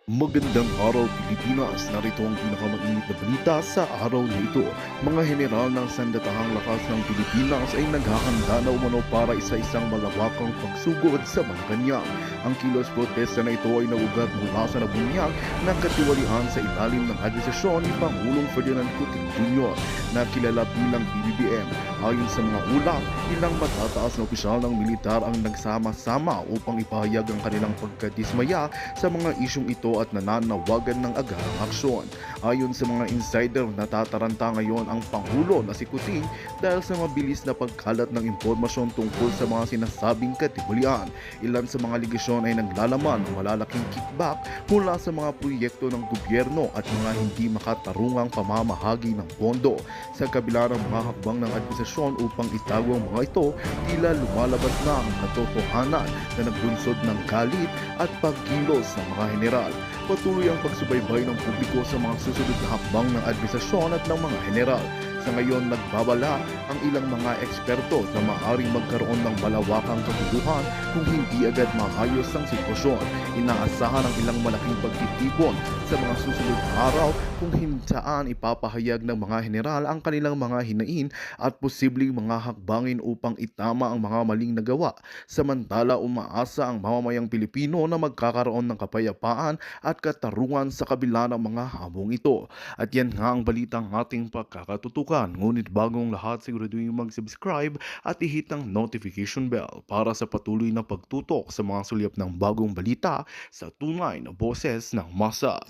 Magandang araw Pilipinas, narito ang pinakamainit na balita sa araw na ito. Mga general ng Sandatahang Lakas ng Pilipinas ay naghahanda na umano para isa-isang malawakang pagsugod sa Malacanang. Ang kilos protesta na ito ay naugat mula sa nabunyag ng katiwalian sa ilalim ng administrasyon ni Pangulong Ferdinand Cuting Jr. na kilala bilang BBBM. Ayon sa mga ulat, ilang matataas na opisyal ng militar ang nagsama-sama upang ipahayag ang kanilang pagkadismaya sa mga isyong ito at nananawagan ng agarang aksyon. Ayon sa mga insider, natataranta ngayon ang Pangulo na si Cuting dahil sa mabilis na pagkalat ng impormasyon tungkol sa mga sinasabing katiwalian. Ilan sa mga aligasyon ay naglalaman ng malalaking kickback mula sa mga proyekto ng gobyerno at mga hindi makatarungang pamamahagi ng pondo. Sa kabila ng mga hakbang ng administrasyon upang itago ang mga ito, tila lumalabas na ang katotohanan na nagbunsod ng galit at pagkilos ng mga general. Patuloy ang pagsubaybay ng publiko sa mga susunod na hakbang ng administrasyon at ng mga general. Sa ngayon, nagbabala ang ilang mga eksperto na maaaring magkaroon ng malawakang kaguluhan kung hindi agad maayos ang sitwasyon. Inaasahan ang ilang malaking pagtitipon sa mga susunod na araw kung saan ipapahayag ng mga general ang kanilang mga hinain at posibleng mga hakbangin upang itama ang mga maling nagawa. Samantala, umaasa ang mamamayang Pilipino na magkakaroon ng kapayapaan at katarungan sa kabila ng mga hamong ito. At yan nga ang balitang ating pagkakatutukan. Ngunit bagong lahat, siguraduhin mag-subscribe at i-hit ang notification bell para sa patuloy na pagtutok sa mga sulyap ng bagong balita sa tunay na boses ng masa.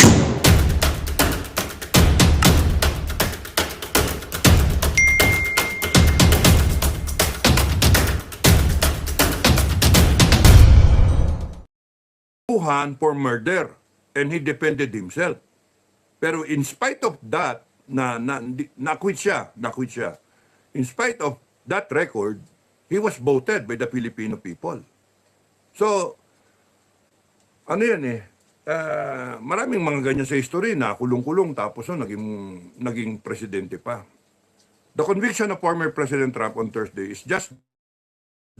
For murder and he defended himself. Pero in spite of that, na-quit siya. In spite of that record, he was voted by the Filipino people. So, ano yan maraming mga ganyan sa history na kulong-kulong tapos naging presidente pa. The conviction of former President Trump on Thursday is just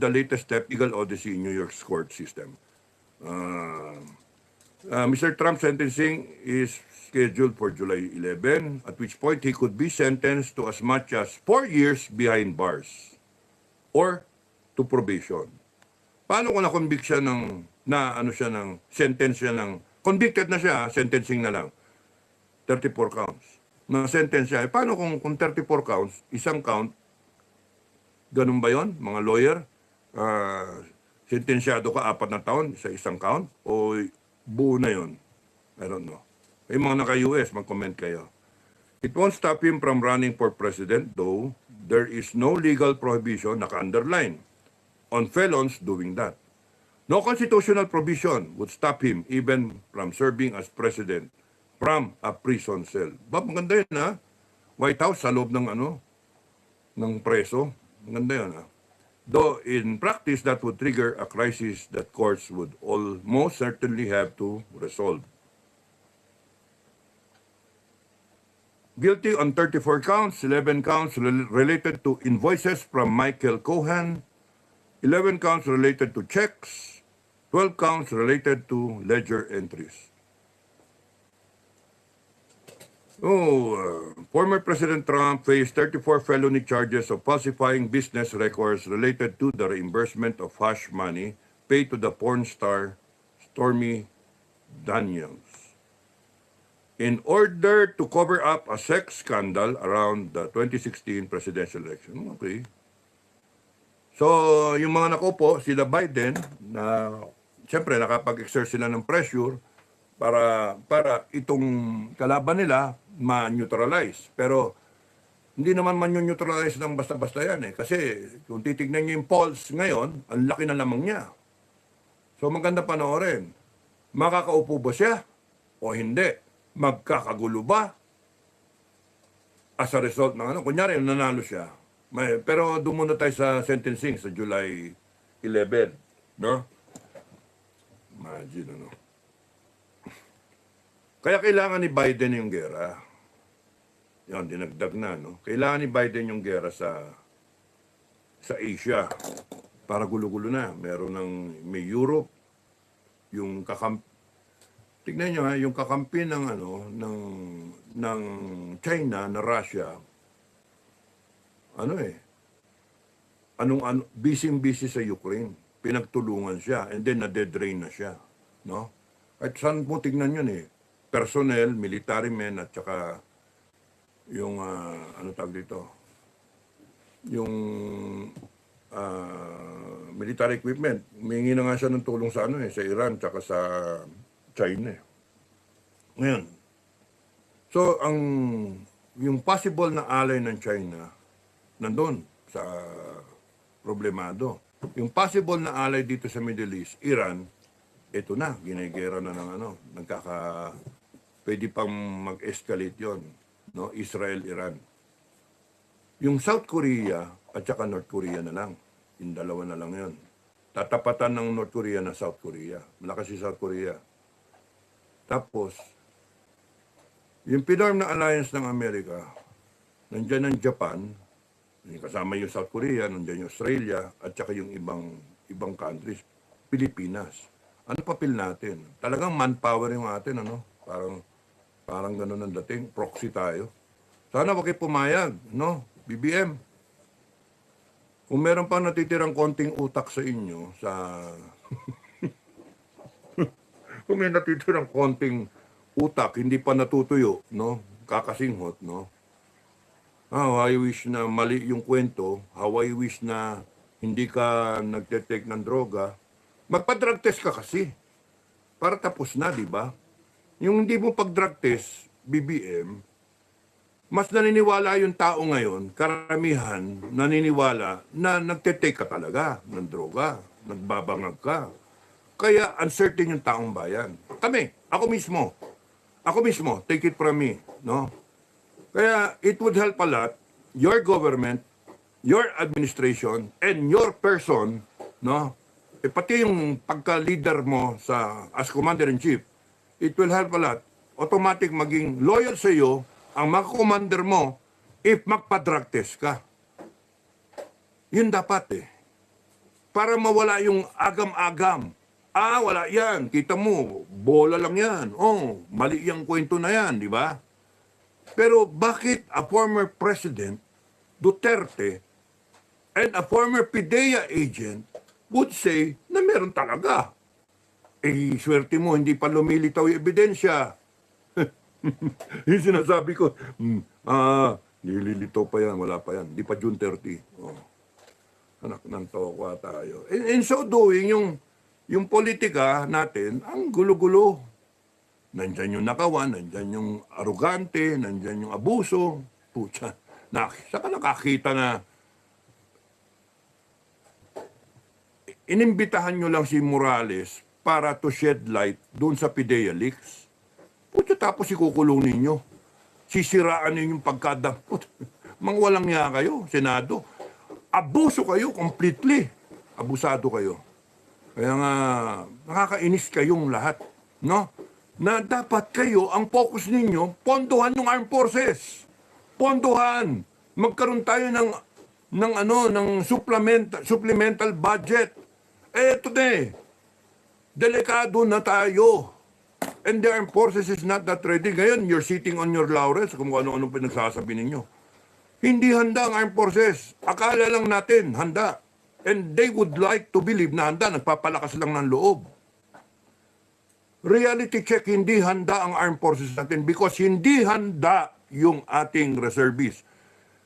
the latest step legal odyssey in New York's court system. Mr. Trump's sentencing is scheduled for July 11, at which point he could be sentenced to as much as 4 years behind bars or to probation. Paano kung na-convict siya convicted na siya, sentencing na lang, 34 counts. Na-sentence siya. Paano kung 34 counts, isang count, ganun ba yon mga lawyer? Sentensyado ka 4 na taon sa isang count o buo na yon? I don't know. Yung mga naka-US, mag-comment kayo. It won't stop him from running for president, though there is no legal prohibition, naka-underline, on felons doing that. No constitutional provision would stop him even from serving as president from a prison cell. Maganda yun, ha? White House sa loob ng ng preso. Maganda yun, ha? Though in practice, that would trigger a crisis that courts would almost certainly have to resolve. Guilty on 34 counts, 11 counts related to invoices from Michael Cohen, 11 counts related to checks, 12 counts related to ledger entries. Former President Trump faced 34 felony charges of falsifying business records related to the reimbursement of hush money paid to the porn star Stormy Daniels in order to cover up a sex scandal around the 2016 presidential election. Okay. So, yung mga nakupo, sila Biden, na siyempre nakapag-exert sila ng pressure para itong kalaban nila ma-neutralize. Pero hindi naman man-neutralize ng basta-basta yan Kasi kung titignan niyo yung polls ngayon, ang laki na lamang niya. So maganda panoorin. Makakaupo ba siya o hindi? Magkakagulo ba? As a result ng kunyari nanalo siya. Pero doon muna tayo sa sentencing sa July 11. No? Imagine Kaya kailangan ni Biden yung gera. Yan, dinagdag na, no? Kailangan ni Biden yung gera sa Asia. Para gulo-gulo na. May Europe, yung tignan nyo ha, yung kakampi ng ano ng China na Russia, ano busy sa Ukraine. Pinagtulungan siya and then na-dedrain na siya, no? At saan mo tignan yun personnel, military men at saka yung ano tawag dito? Yung military equipment. Humingi na nga siya ng tulong sa sa Iran tsaka sa China. Ngayon, so yung possible na ally ng China nandun sa problemado. Yung possible na ally dito sa Middle East, Iran, ito na, ginigera na ng pwede pang mag-escalate yon, no? Israel-Iran. Yung South Korea at saka North Korea na lang. Yung dalawa na lang yon. Tatapatan ng North Korea na South Korea. Malakas si South Korea. Tapos, yung pinarm na alliance ng Amerika, nandyan ang Japan, kasama yung South Korea, nandyan yung Australia, at saka yung ibang countries, Pilipinas. Ano papel natin? Talagang manpower yung atin, ano? Parang ganun ang dating, proxy tayo. Sana wag kayo pumayag, no? BBM. Kung meron pa natitirang konting utak sa inyo, kung may natitirang konting utak, hindi pa natutuyo, no? Kakasinghot, no? How I wish na mali yung kwento, how I wish na hindi ka nagte-take ng droga, magpa-drug test ka kasi. Para tapos na, di ba? Yung hindi mo pag-drug test, BBM, mas naniniwala yung tao ngayon, karamihan naniniwala na nagte-take ka talaga ng droga, nagbabangag ka. Kaya uncertain yung taong bayan. Ako mismo, take it from me, no? Kaya it would help a lot, your government, your administration, and your person, no? Pati yung pagka-leader mo as commander-in-chief, it will help a lot. Automatic maging loyal sa iyo ang mga commander mo if magpa-drug test ka. Yun dapat Para mawala yung agam-agam. Wala yan. Kita mo, bola lang yan. Mali yung kwento na yan, di ba? Pero bakit a former President Duterte and a former PIDEA agent would say na meron talaga? Swerte mo, hindi pa lumilitaw yung ebidensya. Yung sinasabi ko, nililitaw pa yan, wala pa yan. Di pa June 30. Anak ng tokwa tayo. And so doing, yung politika natin, ang gulo-gulo. Nandyan yung nakawan, nandyan yung arugante, nandyan yung abuso. Pucha, saka nakakita na inimbitahan nyo lang si Morales para to shed light doon sa PIDEA leaks. Pucha, tapos ikukulong ninyo. Sisiraan ninyo yung pagkadampot. Mga walang niya kayo, Senado. Abuso kayo completely. Abusado kayo. Kaya nga, nakakainis kayong lahat, no? Na dapat kayo, ang focus ninyo, pondohan ng armed forces. Pondohan. Magkaroon tayo ng supplemental budget. Eto delikado na tayo. And the armed forces is not that ready. Ngayon, you're sitting on your laurels kung ano-ano pinagsasabi ninyo. Hindi handa ang armed forces. Akala lang natin, handa. And they would like to believe na handa, nagpapalakas lang ng loob. Reality check, hindi handa ang armed forces natin because hindi handa yung ating reservists.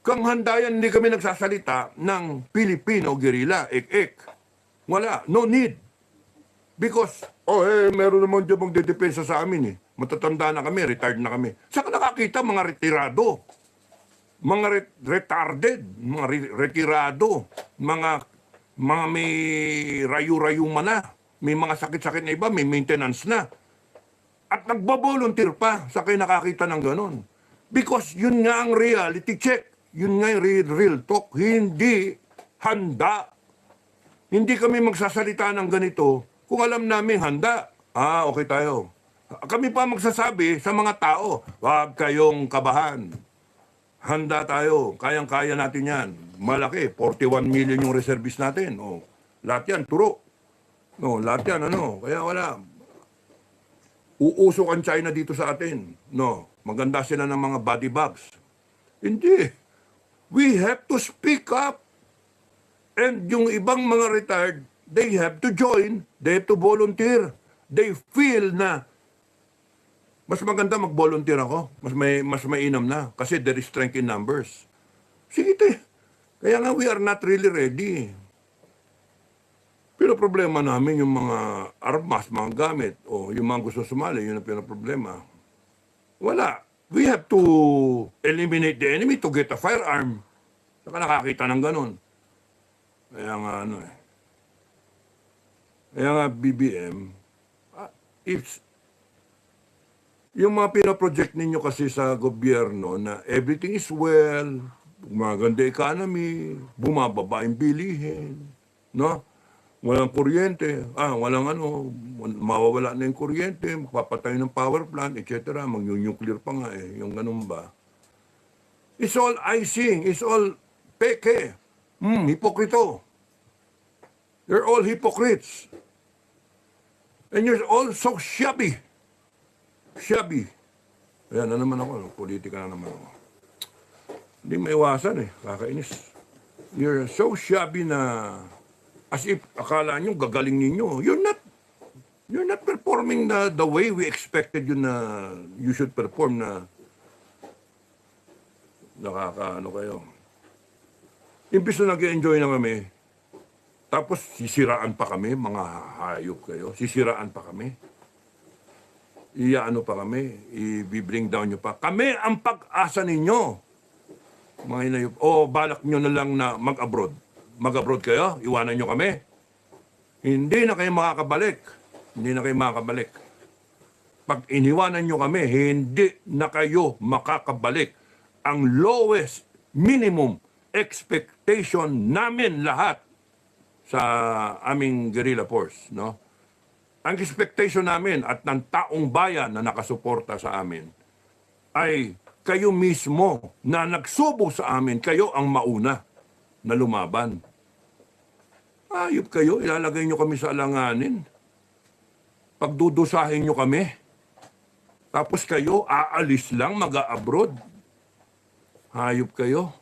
Kung handa yan, hindi kami nagsasalita ng Filipino guerrilla, Wala, no need. Because, meron naman dyan magdedepensa sa amin Matatanda na kami, retired na kami. Saka nakakita mga retirado, mga retarded, mga retirado, mga may rayu-rayuma na, may mga sakit-sakit na iba, may maintenance na. At nagbo-volunteer pa sa kayo nakakita ng ganon. Because yun nga ang reality check. Yun nga yung real talk. Hindi handa. Hindi kami magsasalita ng ganito kung alam namin handa. Okay tayo. Kami pa magsasabi sa mga tao, huwag kayong kabahan. Handa tayo. Kayang-kaya natin yan. Malaki. 41 million yung reservist natin. Lahat yan, turo. Lahat yan, Kaya wala. uusok ang China dito sa atin. No, maganda sila ng mga body bags. Hindi. We have to speak up. And yung ibang mga retired, they have to join. They have to volunteer. They feel na mas maganda mag-volunteer ako. Mas mainam na. Kasi there is strength in numbers. Sige te. Kaya nga we are not really ready. Pero problema namin yung mga armas, mga gamit, o yung mga gusto sumali, yun ang pinaproblema. Wala. We have to eliminate the enemy to get a firearm. Saka nakakita ng ganun. Kaya nga Kaya nga BBM, if yung mga pinaproject ninyo kasi sa gobyerno na everything is well, maganda economy, bumababa yung bilihin, no? Walang kuryente, walang mawawala na yung kuryente, magpapatay ng power plant, etc. Mag-nuclear pa nga yung ganun ba? It's all icing, it's all peke. Hipokrito. You're all hypocrites. And you're all so shabby. Shabby. Ayan na naman ako, politika na naman ako. Hindi maiwasan kakainis. You're so shabby na as if akala nyo gagaling ninyo. You're not performing the way we expected you na you should perform na nakakaano kayo. Imbis na nag-enjoy na kami, tapos sisiraan pa kami, mga hayop kayo, sisiraan pa kami. Iyaano pa kami, i-bring down nyo pa. Kami ang pag-asa ninyo. Mga inayop, balak nyo na lang na mag-abroad. Mag-abroad kayo, iwanan nyo kami. Hindi na kayo makakabalik. Hindi na kayo makakabalik. Pag iniwanan nyo kami, hindi na kayo makakabalik. Ang lowest minimum expectation namin lahat sa aming guerrilla force, no? Ang expectation namin at ng taong bayan na nakasuporta sa amin ay kayo mismo na nagsubo sa amin, kayo ang mauna na lumaban. Ayop kayo, ilalagay nyo kami sa alanganin. Pagdudusahin nyo kami. Tapos kayo, aalis lang, mag-a-abroad. Hayop kayo.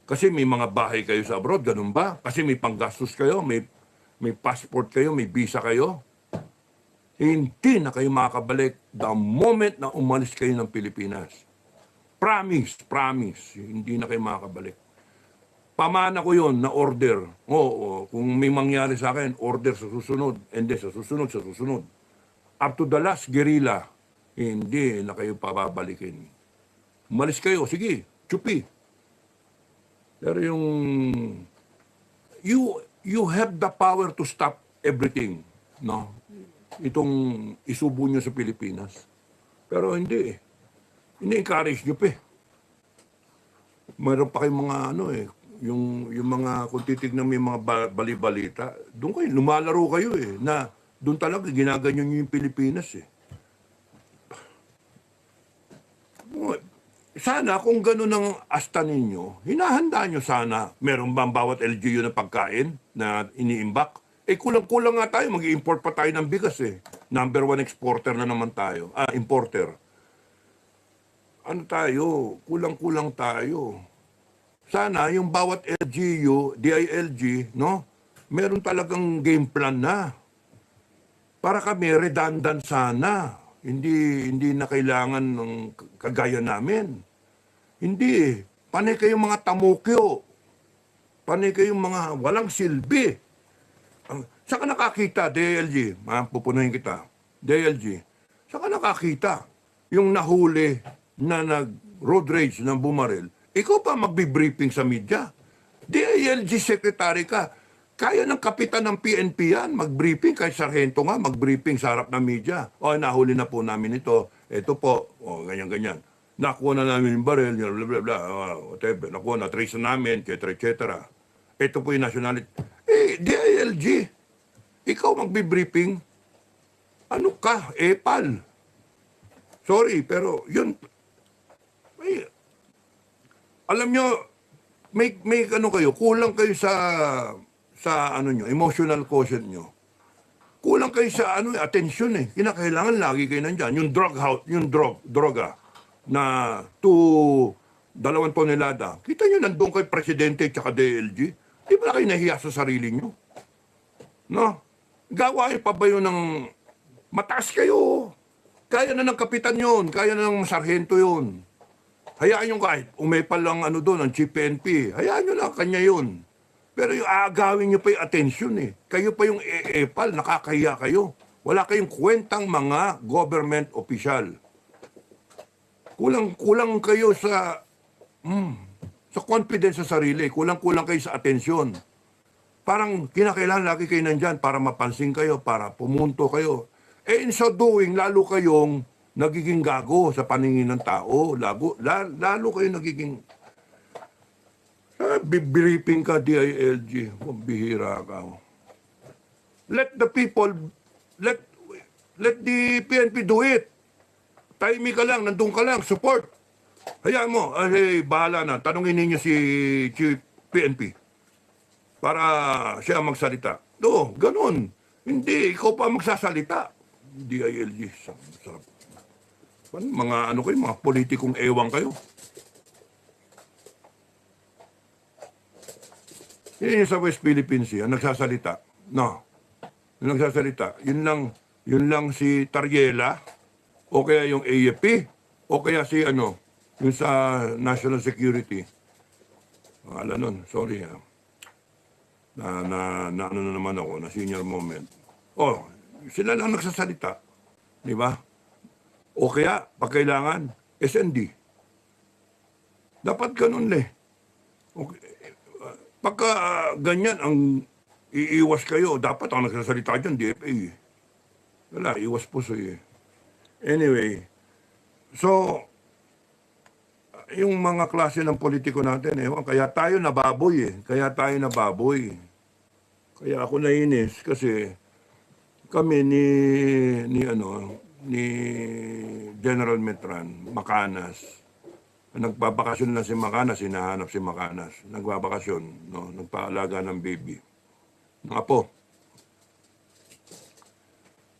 Kasi may mga bahay kayo sa abroad, ganun ba? Kasi may panggastos kayo, may passport kayo, may visa kayo. Hindi na kayo makakabalik the moment na umalis kayo ng Pilipinas. Promise, hindi na kayo makakabalik. Pamana ko yon na order. Kung may mangyari sa akin, order sa susunod. Hindi, sa susunod. Up to the last guerrilla, hindi na kayo papabalikin. Umalis kayo, sige, chupi. Pero you have the power to stop everything, no? Itong isubo nyo sa Pilipinas. Pero hindi ini-encourage nyo pa Mayroon pa kayong mga yung mga kung titignan mo yung mga bali-balita, doon kayo, lumalaro kayo na doon talaga ginaganyan nyo yung Pilipinas Sana kung gano'n ang asta ninyo, hinahanda nyo sana, meron ba ang bawat LGU na pagkain na iniimbak? Kulang-kulang nga tayo, mag-i-import pa tayo ng bigas Number 1 exporter na naman tayo. Importer. Ano tayo? Kulang-kulang tayo. Sana yung bawat LGU, DILG, no? Meron talagang game plan na. Para kami redundant sana. Hindi na kailangan ng kagaya namin. Hindi Panay kayong mga tamukyo. Panay kayong mga walang silbi. Saka nakakita, DLG, pupunuhin kita, DLG, saka nakakita yung nahuli na nag-road rage ng bumaril, ikaw pa magbi-briefing sa media. DLG secretary ka, kaya ng kapitan ng PNP yan, mag-briefing, kahit sarhento nga, mag-briefing sa harap ng media. Nahuli na po namin ito, ito po, ganyan-ganyan. Nakuha na namin yung baril, blah, blah, blah, whatever. Nakuha na, trace na namin, etc. Ito po yung nationality. DILG, ikaw magbi-briefing, ano ka, epal. Sorry, pero yun, alam nyo, may ano kayo, kulang kayo sa ano nyo, emotional quotient nyo. kulang kayo sa atensyon eh. Kinakailangan lagi kayo nandyan. Yung drug house, yung droga na 2 tonelada. Kita nyo nandun kay Presidente at DLG. Di ba kayo nahiya sa sarili nyo? No? Gawain pa ba yun ng mataas kayo? Kaya na ng kapitan yun. Kaya na ng sarhento yun. Hayaan nyo kahit umepal lang doon, ang Chief PNP. Hayaan nyo na, kanya yun. Pero yung aagawin nyo pa yung atensyon eh. Kayo pa yung epal, nakakahiya kayo. Wala kayong kwentang mga government official. Kulang kayo sa confidence sa sarili. Kulang kayo sa atensyon. Parang kinakailangan lagi kayo nandyan para mapansin kayo, para pumunto kayo. In so doing, lalo kayong nagiging gago sa paningin ng tao. Lalo kayo nagiging briefing ka, DILG. Bihira ka. Let the people, let the PNP do it. Timing ka lang, nandun ka lang, support. Hayaan mo, bahala na. Tanungin ninyo si Chief PNP para siya magsalita. No, ganun. Hindi, ikaw pa magsasalita. DILG, sarap. Mga mga politikong ewang kayo. Yun yung sa West Philippines Sea, nagsasalita. No. Yung nagsasalita. Yun lang si Tariela, o kaya yung AFP, o kaya si yung sa National Security. Alam nun, sorry ha. Na naman ako, na senior moment. Oh, sila lang nagsasalita. Di ba? O kaya, pag kailangan, SND. Dapat ganun eh. Okay. Pagka ganyan ang iiwas kayo, dapat ang nagsasalita dyan, DFA. Wala, iwas po eh. Anyway, so, yung mga klase ng politiko natin, kaya tayo nababoy eh. Kaya ako nainis kasi kami ni General Metran, Macanas. Nagbabakasyon na si Macanas, hinahanap si Macanas. Nagbabakasyon, no? Nagpaalaga ng baby. Ng apo.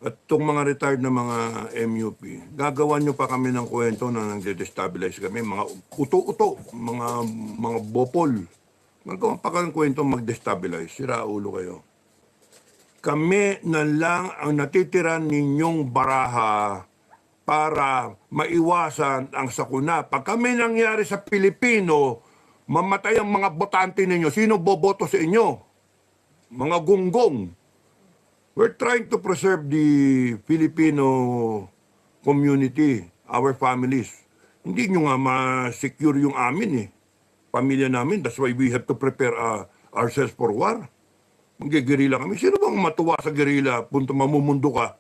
At itong mga retired na mga MUP, gagawan nyo pa kami ng kwento na nag-destabilize kami. Mga uto-uto, mga bopol. Gagawan pa kami ng kwento mag-destabilize. Sira ulo kayo. Kami na lang ang natitiran ninyong baraha para maiwasan ang sakuna. Pag kami nangyari sa Pilipino, mamatay ang mga botante ninyo. Sino boboto sa inyo? Mga gunggong. We're trying to preserve the Filipino community, our families. Hindi nyo nga ma-secure yung amin eh. Pamilya namin. That's why we have to prepare ourselves for war. Mag-gerilla kami. Sino bang matuwa sa gerilla? Punto mamumundo ka.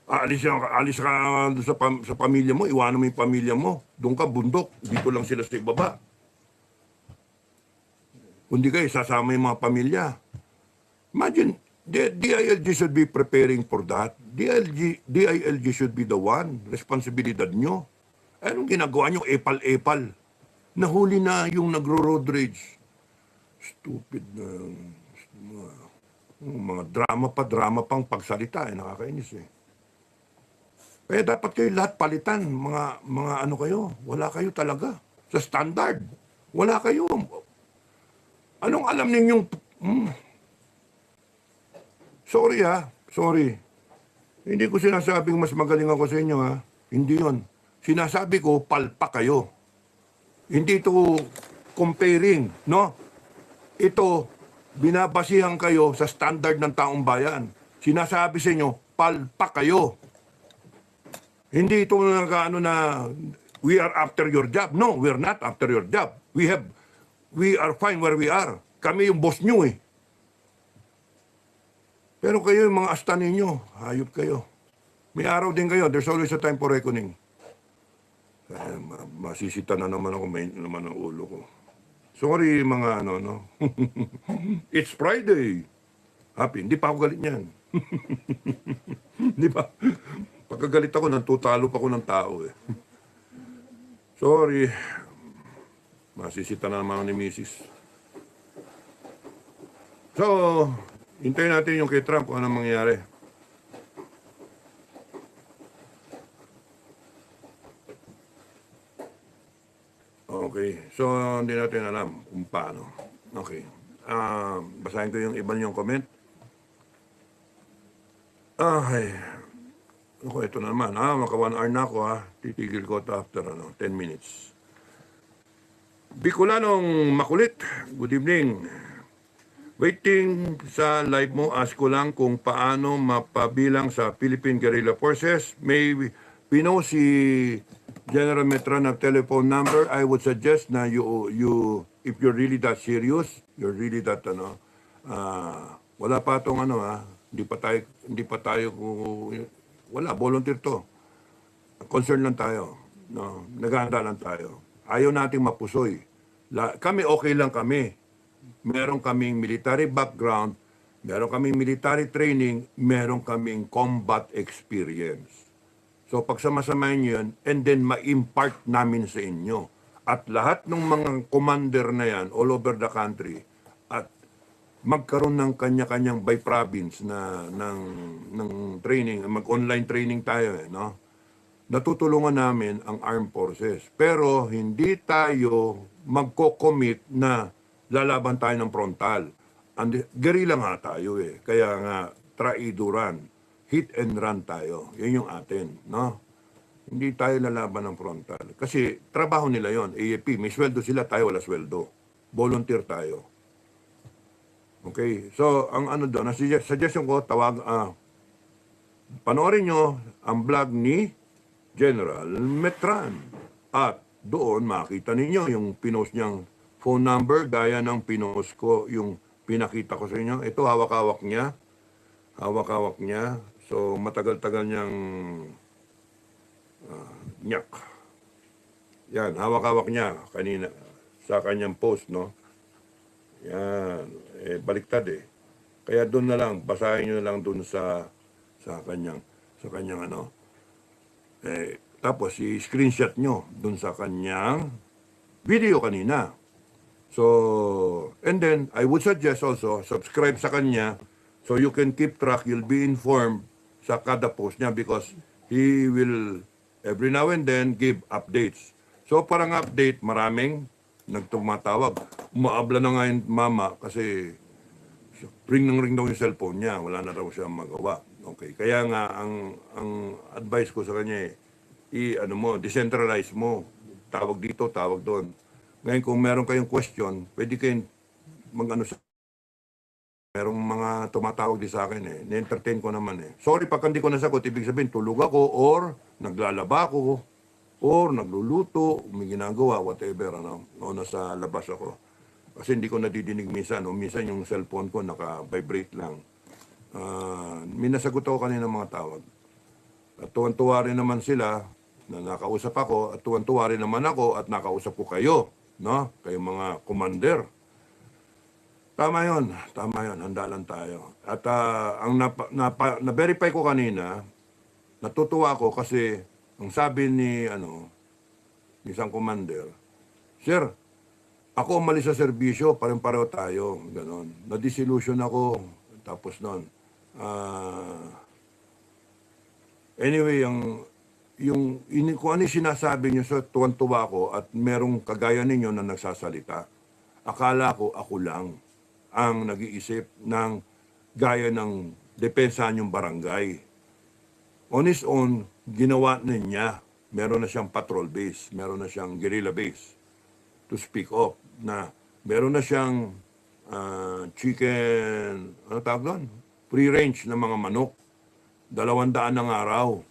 Alis ka sa pamilya mo, iwanan mo yung pamilya mo. Doon ka, bundok. Dito lang sila sa ibaba. Kundi kayo, sasama yung mga pamilya. Imagine, DILG should be preparing for that. DILG should be the one. Responsibilidad nyo. Anong ginagawa nyo? Epal-epal. Nahuli na yung nagro-road rage. Stupid na mga drama pang pagsalita. Nakakainis eh. Kaya dapat kayo lahat palitan, mga kayo, wala kayo talaga. Sa standard, wala kayo. Anong alam ninyong, sorry ha, sorry. Hindi ko sinasabing mas magaling ako sa inyo ha. Hindi yon. Sinasabi ko, palpa kayo. Hindi ito comparing, no? Ito, binabasihan kayo sa standard ng taong bayan. Sinasabi sa inyo, palpa kayo. Hindi ito na we are after your job. No, we're not after your job. We are fine where we are. Kami yung boss nyo eh. Pero kayo yung mga asta ninyo, hayop kayo. May araw din kayo. There's always a time for reckoning. Masisita na naman ako, may naman ang ulo ko. Sorry mga no. It's Friday. Happy. Hindi pa ako galit niyan. Hindi pa. Pagkagalit ako, natutalo pa ako ng tao eh. Sorry. Masisita na naman ni Mrs. So, Hintayin natin yung kay Trump kung anong mangyayari. Okay. So, hindi natin alam kung paano. Okay. Basahin ko yung iba niyong comment. Ay. Ako, ito na naman. Maka 1 hour na ako Titigil ko ito after 10 minutes. Bicolanong makulit. Good evening. Waiting sa live mo, ask ko lang kung paano mapabilang sa Philippine Guerrilla Forces. May pino si General Metran ng telephone number. I would suggest na if you're really that serious, you're really that wala pa tong hindi pa tayo wala, volunteer to. Concern lang tayo. No, naghahanda lang tayo. Ayaw nating mapusoy. Kami okay lang kami. Meron kaming military background, meron kaming military training, meron kaming combat experience. So pagsamasamahin nyo yun, and then ma-impart namin sa inyo. At lahat ng mga commander na yan, all over the country, at magkaroon ng kanya-kanyang by province ng training, mag-online training tayo no? Natutulungan namin ang armed forces. Pero hindi tayo magko-commit na lalaban tayo ng frontal. Guerrilla nga tayo Kaya nga, traiduran. Hit and run tayo. Yan yung atin, no? Hindi tayo lalaban ng frontal. Kasi trabaho nila yon AFP. May sweldo sila, tayo wala sweldo. Volunteer tayo. Okay? So, ang doon, suggestion ko, panoorin nyo ang vlog ni General Metran. At doon, makita ninyo yung pinost niyang phone number, gaya ng pinost ko, yung pinakita ko sa inyo. Ito, hawak-hawak niya. Hawak-hawak niya. So, matagal-tagal niyang nyak. Yan, hawak-hawak niya kanina sa kanyang post, no? Yan, baliktad Kaya doon na lang, basahin nyo na lang doon sa kanyang tapos i-screenshot nyo doon sa kanyang video kanina. So, and then, I would suggest also, subscribe sa kanya so you can keep track, you'll be informed sa kada post niya because he will every now and then give updates. So, parang update, maraming nagtumatawag. Umaabla na nga yung mama kasi ring daw yung cellphone niya. Wala na raw siya magawa. Okay. Kaya nga, ang advice ko sa kanya decentralize mo. Tawag dito, tawag doon. Ngayon, kung meron kayong question, pwede kayong merong mga tumatawag din sa akin Na-entertain ko naman Sorry, pag hindi ko nasagot, ibig sabihin, tulog ako, or naglalaba ako, or nagluluto, may ginagawa, whatever, o nasa labas ako. Kasi hindi ko nadidinig minsan, minsan yung cellphone ko naka-vibrate lang. May nasagot ako kanina mga tawag. At tuwan-tuwa rin naman sila na nakausap ako, at tuwan-tuwa rin naman ako at nakausap ko kayo. No? Kayo mga commander. Tama yon, handa lang tayo. At ang na-verify ko kanina, natutuwa ako kasi ang sabi ni isang commander, Sir, ako umalis sa serbisyo, pareho tayo, ganon. Na-disillusion ako, tapos nun. Anyway, kung ano yung sinasabi niyo, so tuwan-tuwa ako at merong kagaya ninyo na nagsasalita. Akala ko ako lang ang nag-iisip ng gaya ng depensahan yung barangay. On his own, ginawa na niya. Meron na siyang patrol base, meron na siyang guerrilla base to speak of na meron na siyang chicken, ano tawag doon? Free range ng mga manok. 200 ng araw.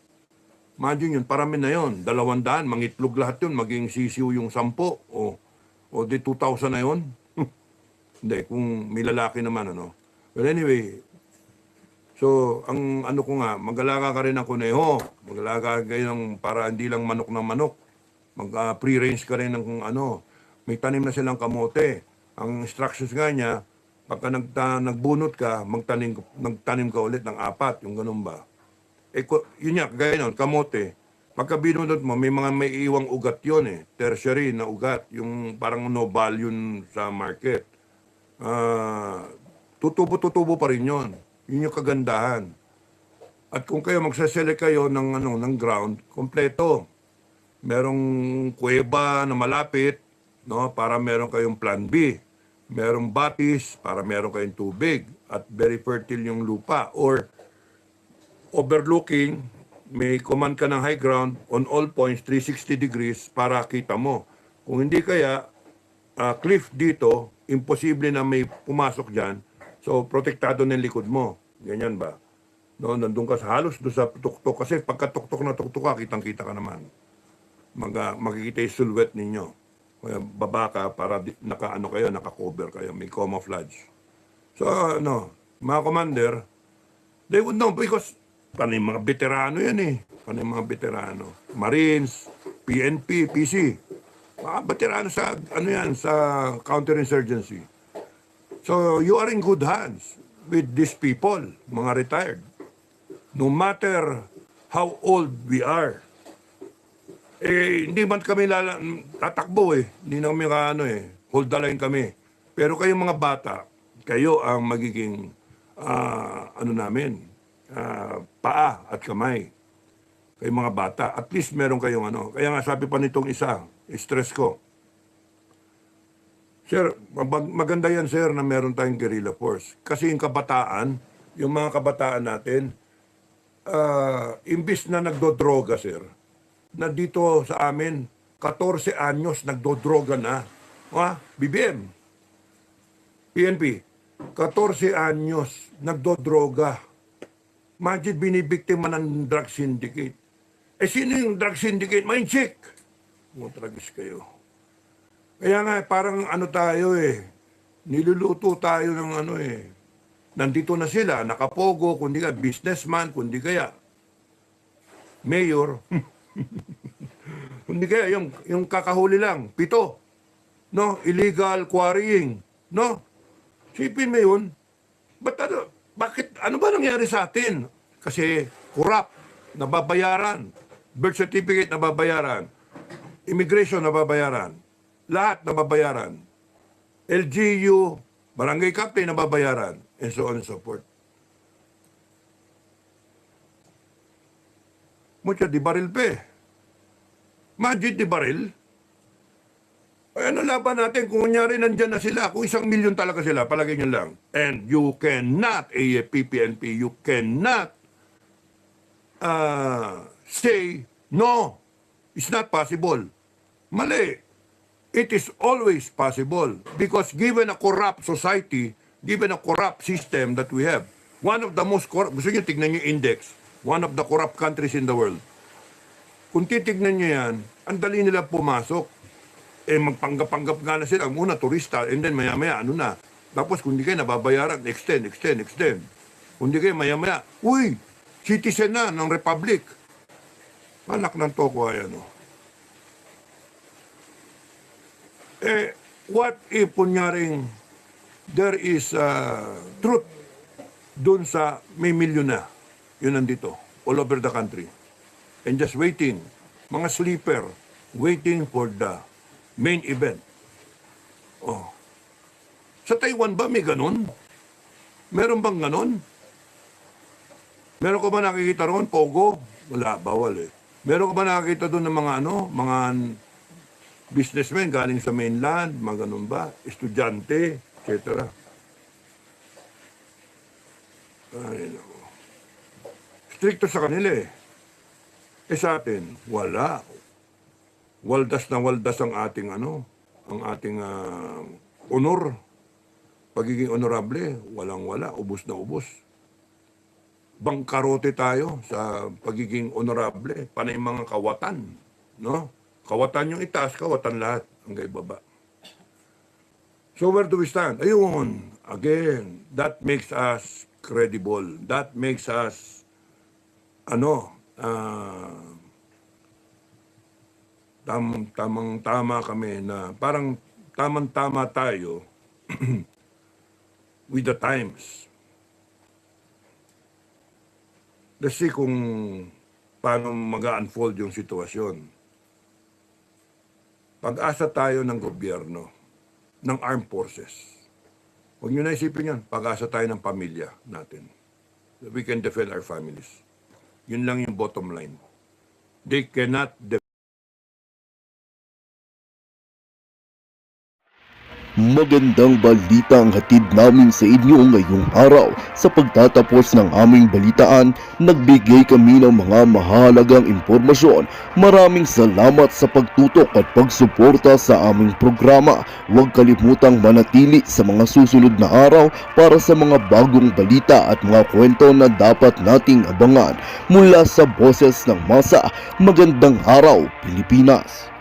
Imagine yun, parami na yun. 200, mangitlog lahat yun, maging sisiw yung 10. O di 2,000 na yun. Hindi, kung may lalaki naman, But anyway, so, ang ko nga, mag-alaga ka rin ng kuneho. Mag-alaga kayo ng, para hindi lang manok ng manok. Mag-pre-range ka rin ng may tanim na silang kamote. Ang instructions nga niya, pagka nagbunot ka, magtanim ka ulit ng 4, yung ganun ba? Yun nga, gaya nun, kamote. Pagka binunod mo, may mga may iwang ugat yun tertiary na ugat, yung parang no value sa market. tutubo-tutubo pa rin yun. Yun yung kagandahan. At kung kayo magsaselect kayo ng ground, kompleto. Merong kuweba na malapit, no, para meron kayong plan B. Merong batis para meron kayong tubig at very fertile yung lupa. Or overlooking, may command ka ng high ground on all points, 360 degrees para kita mo. Kung hindi kaya, cliff dito, imposible na may pumasok dyan. So, protektado ng likod mo. Ganyan ba? No, nandun ka sa halos doon sa tuktok. Kasi pagka tuktok na tuktok ka, kitang-kita ka naman. Makikita yung silhouette ninyo. Kaya baba ka para naka-cover kayo. May camouflage. So, mga commander, they would know because panay mga veterano yan eh. Panay mga veterano. Marines, PNP, PC. Mga veterano sa, sa counterinsurgency. So, you are in good hands with these people, mga retired. No matter how old we are. Hindi man kami tatakbo eh. Hindi namin hold the line kami. Pero kayong mga bata, kayo ang magiging, namin, paa at kamay. Kayong mga bata, at least meron kayong Kaya nga sabi pa nitong isa, stress ko. Sir, maganda yan sir na meron tayong guerrilla force. Kasi yung kabataan, yung mga kabataan natin, imbis na nagdodroga sir, na dito sa amin, 14 anyos nagdodroga na. BBM, PNP, 14 anyos nagdodroga. Imagine binibiktima ng drug syndicate. Sino yung drug syndicate? Mind check. Tragis kayo. Kaya nga, parang tayo niluluto tayo ng nandito na sila, nakapogo, kundi ka businessman, kundi kaya mayor, kundi kaya yung kakahuli lang, 7, no? Illegal quarrying, no? Sipin mo yun, bakit, ano ba nangyari sa atin? Kasi corrupt, nababayaran, birth certificate nababayaran, immigration nababayaran, lahat nababayaran, LGU, barangay captain nababayaran, and so on and so forth. Mucha di baril pe. Majid di baril. Ay, laban natin kung kunyari nandyan na sila, kung 1 milyon talaga sila, palagay nyo lang. And you cannot, PPNP, you cannot say, no, it's not possible. Mali. It is always possible because given a corrupt society, given a corrupt system that we have, one of the most corrupt, gusto nyo tignan nyo index, one of the corrupt countries in the world. Kung titignan nyo yan, ang dali nila pumasok. Magpanggap-panggap nga na sila, muna turista, and then maya-maya, Tapos kung di kayo nababayaran, extend. Kung di kayo maya-maya, uy, citizen na ng Republic. Anak ng toko, what if kunyaring there is truth dun sa may milyon na, yun nandito, all over the country. And just waiting, mga sleeper, waiting for the main event. Sa Taiwan ba may ganun? Meron bang ganun? Meron ka ba nakikita roon? Pogo? Wala, bawal eh. Meron ka ba nakikita doon ng mga businessmen galing sa mainland, mga ganun ba? Estudyante, etc. Ay, naku. Stricto sa kanila eh. Sa atin, wala. Waldas na waldas ang ating honor. Pagiging honorable, walang-wala, ubos na ubos. Bangkarote tayo sa pagiging honorable, panay mga kawatan, no? Kawatan yung itaas, kawatan lahat hanggang baba. So where do we stand? Ayun, again, that makes us credible. That makes us, tamang-tama kami na parang tamang-tama tayo with the times. Let's see kung paano mag-unfold yung sitwasyon. Pag-asa tayo ng gobyerno, ng armed forces. Huwag nyo na isipin yan. Pag-asa tayo ng pamilya natin. We can defend our families. Yun lang yung bottom line. They cannot Magandang balita ang hatid namin sa inyo ngayong araw. Sa pagtatapos ng aming balitaan, nagbigay kami ng mga mahalagang impormasyon. Maraming salamat sa pagtutok at pagsuporta sa aming programa. Huwag kalimutang manatili sa mga susunod na araw para sa mga bagong balita at mga kwento na dapat nating abangan. Mula sa Boses ng Masa, magandang araw Pilipinas!